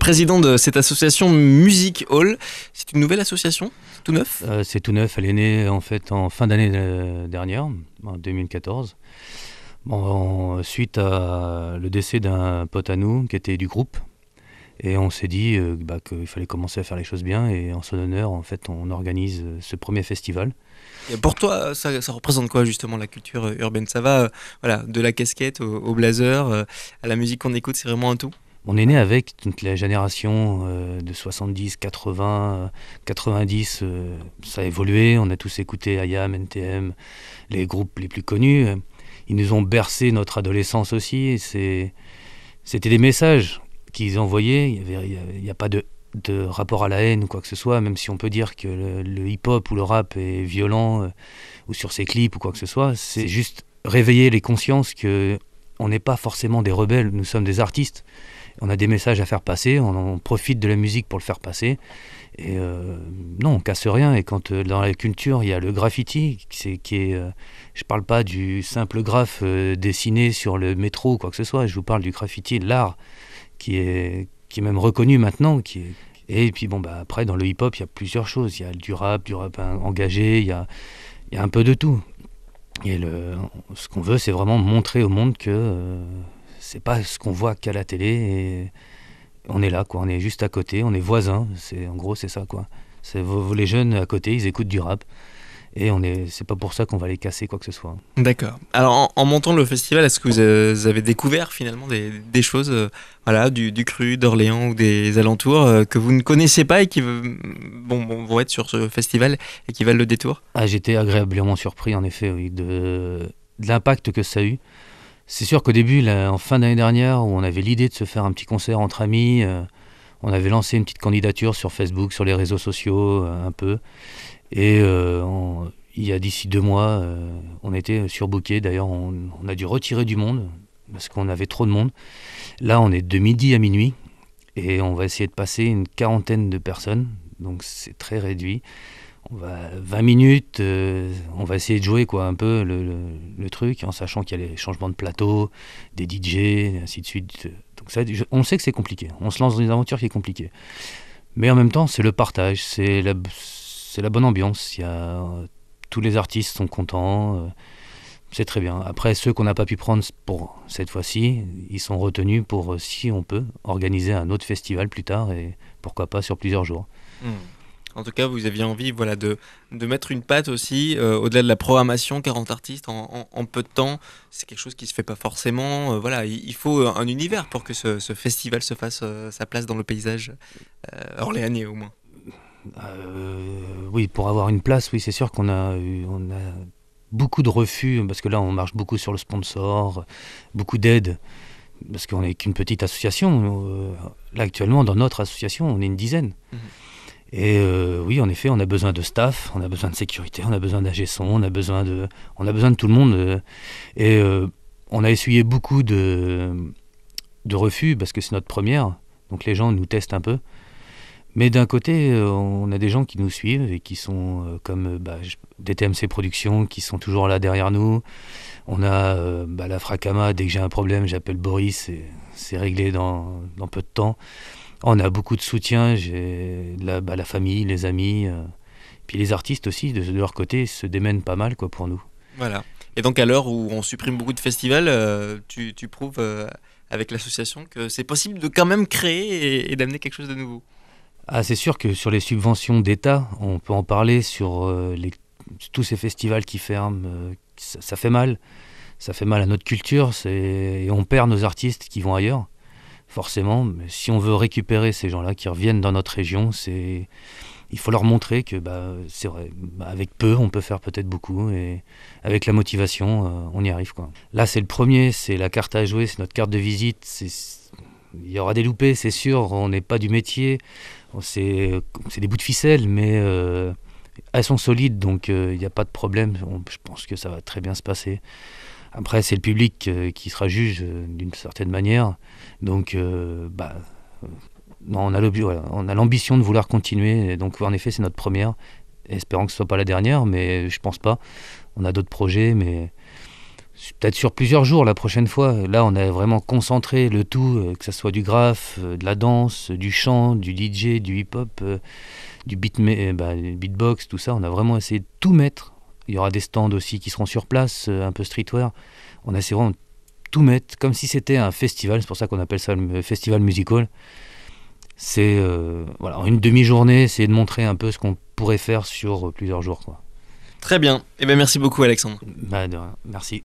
président de cette association Music Hall. C'est une nouvelle association, tout neuf? C'est tout neuf, elle est née en fait en fin d'année dernière, en 2014. Suite à le décès d'un pote à nous qui était du groupe. Et on s'est dit qu'il fallait commencer à faire les choses bien. Et en son honneur, en fait, on organise ce premier festival. Et pour toi, ça représente quoi justement la culture urbaine? Ça va voilà, de la casquette au blazer, à la musique qu'on écoute, c'est vraiment un tout? On est né avec toute la génération de 70, 80, 90. Ça a évolué, on a tous écouté IAM, NTM, les groupes les plus connus. Ils nous ont bercé notre adolescence aussi. C'était des messages qu'ils envoyaient. Il n'y a pas de rapport à la haine ou quoi que ce soit, même si on peut dire que le hip-hop ou le rap est violent, ou sur ses clips ou quoi que ce soit. C'est juste réveiller les consciences qu'on n'est pas forcément des rebelles, nous sommes des artistes. On a des messages à faire passer, on profite de la musique pour le faire passer. Et non, on casse rien. Et quand dans la culture, il y a le graffiti, je parle pas du simple graphe dessiné sur le métro ou quoi que ce soit. Je vous parle du graffiti, l'art, qui est même reconnu maintenant. Et puis après, dans le hip-hop, il y a plusieurs choses. Il y a du rap engagé, il y a un peu de tout. Et ce qu'on veut, c'est vraiment montrer au monde que c'est pas ce qu'on voit qu'à la télé. Et on est là, quoi. On est juste à côté, on est voisins. En gros, c'est ça, quoi. Les jeunes à côté, ils écoutent du rap. Et c'est pas pour ça qu'on va les casser quoi que ce soit. D'accord. Alors en montant le festival, est-ce que vous avez découvert finalement des choses voilà, du cru, d'Orléans ou des alentours que vous ne connaissez pas et qui vont être sur ce festival et qui valent le détour? J'étais agréablement surpris en effet, oui, de l'impact que ça a eu. C'est sûr qu'au début, en fin d'année dernière, où on avait l'idée de se faire un petit concert entre amis, on avait lancé une petite candidature sur Facebook, sur les réseaux sociaux, un peu. Et il y a d'ici 2 mois, on était surbooké. D'ailleurs, on a dû retirer du monde parce qu'on avait trop de monde. Là, on est de midi à minuit et on va essayer de passer une 40aine de personnes. Donc, c'est très réduit. 20 minutes, on va essayer de jouer quoi, un peu le truc, en sachant qu'il y a les changements de plateau, des DJ, et ainsi de suite. Donc ça, on sait que c'est compliqué. On se lance dans une aventure qui est compliquée. Mais en même temps, c'est le partage, c'est la bonne ambiance. Tous les artistes sont contents, c'est très bien. Après, ceux qu'on n'a pas pu prendre pour cette fois-ci, ils sont retenus pour, si on peut, organiser un autre festival plus tard et pourquoi pas sur plusieurs jours. En tout cas, vous aviez envie de mettre une patte aussi, au-delà de la programmation, 40 artistes en peu de temps, c'est quelque chose qui ne se fait pas forcément. Voilà, il faut un univers pour que ce festival se fasse sa place dans le paysage orléanais au moins. Oui, pour avoir une place, oui, c'est sûr qu'on a beaucoup de refus, parce que là, on marche beaucoup sur le sponsor, beaucoup d'aide, parce qu'on n'est qu'une petite association. Là, actuellement, dans notre association, on est une dizaine. Et oui, en effet, on a besoin de staff, on a besoin de sécurité, on a besoin d'ingé son, on a besoin de tout le monde. Et on a essuyé beaucoup de refus, parce que c'est notre première, donc les gens nous testent un peu. Mais d'un côté, on a des gens qui nous suivent et qui sont comme DTMC Productions, qui sont toujours là derrière nous. On a la Fracama, dès que j'ai un problème, j'appelle Boris, et c'est réglé dans peu de temps. On a beaucoup de soutien, j'ai la famille, les amis, puis les artistes aussi, de leur côté, se démènent pas mal quoi, pour nous. Voilà. Et donc à l'heure où on supprime beaucoup de festivals, tu prouves avec l'association que c'est possible de quand même créer et d'amener quelque chose de nouveau. C'est sûr que sur les subventions d'État, on peut en parler sur tous ces festivals qui ferment. Ça fait mal. Ça fait mal à notre culture et on perd nos artistes qui vont ailleurs, forcément. Mais si on veut récupérer ces gens-là qui reviennent dans notre région, il faut leur montrer que c'est vrai, avec peu, on peut faire peut-être beaucoup. Et avec la motivation, on y arrive, quoi. Là, c'est le premier, c'est la carte à jouer, c'est notre carte de visite. Il y aura des loupés, c'est sûr, on n'est pas du métier. C'est des bouts de ficelle, mais elles sont solides, donc il n'y a pas de problème. Je pense que ça va très bien se passer. Après, c'est le public qui sera juge d'une certaine manière. Donc, on a l'ambition de vouloir continuer. Et donc, en effet, c'est notre première. Espérons que ce ne soit pas la dernière, mais je ne pense pas. On a d'autres projets, mais Peut-être sur plusieurs jours la prochaine fois. Là, on a vraiment concentré le tout, que ce soit du graphe, de la danse, du chant, du DJ, du hip-hop, du beatbox, tout ça. On a vraiment essayé de tout mettre. Il y aura des stands aussi qui seront sur place, un peu streetwear. On a essayé vraiment de tout mettre, comme si c'était un festival. C'est pour ça qu'on appelle ça le festival musical. C'est voilà, en une demi-journée, essayer de montrer un peu ce qu'on pourrait faire sur plusieurs jours, quoi. Très bien. Eh bien, merci beaucoup, Alexandre. De rien. Merci.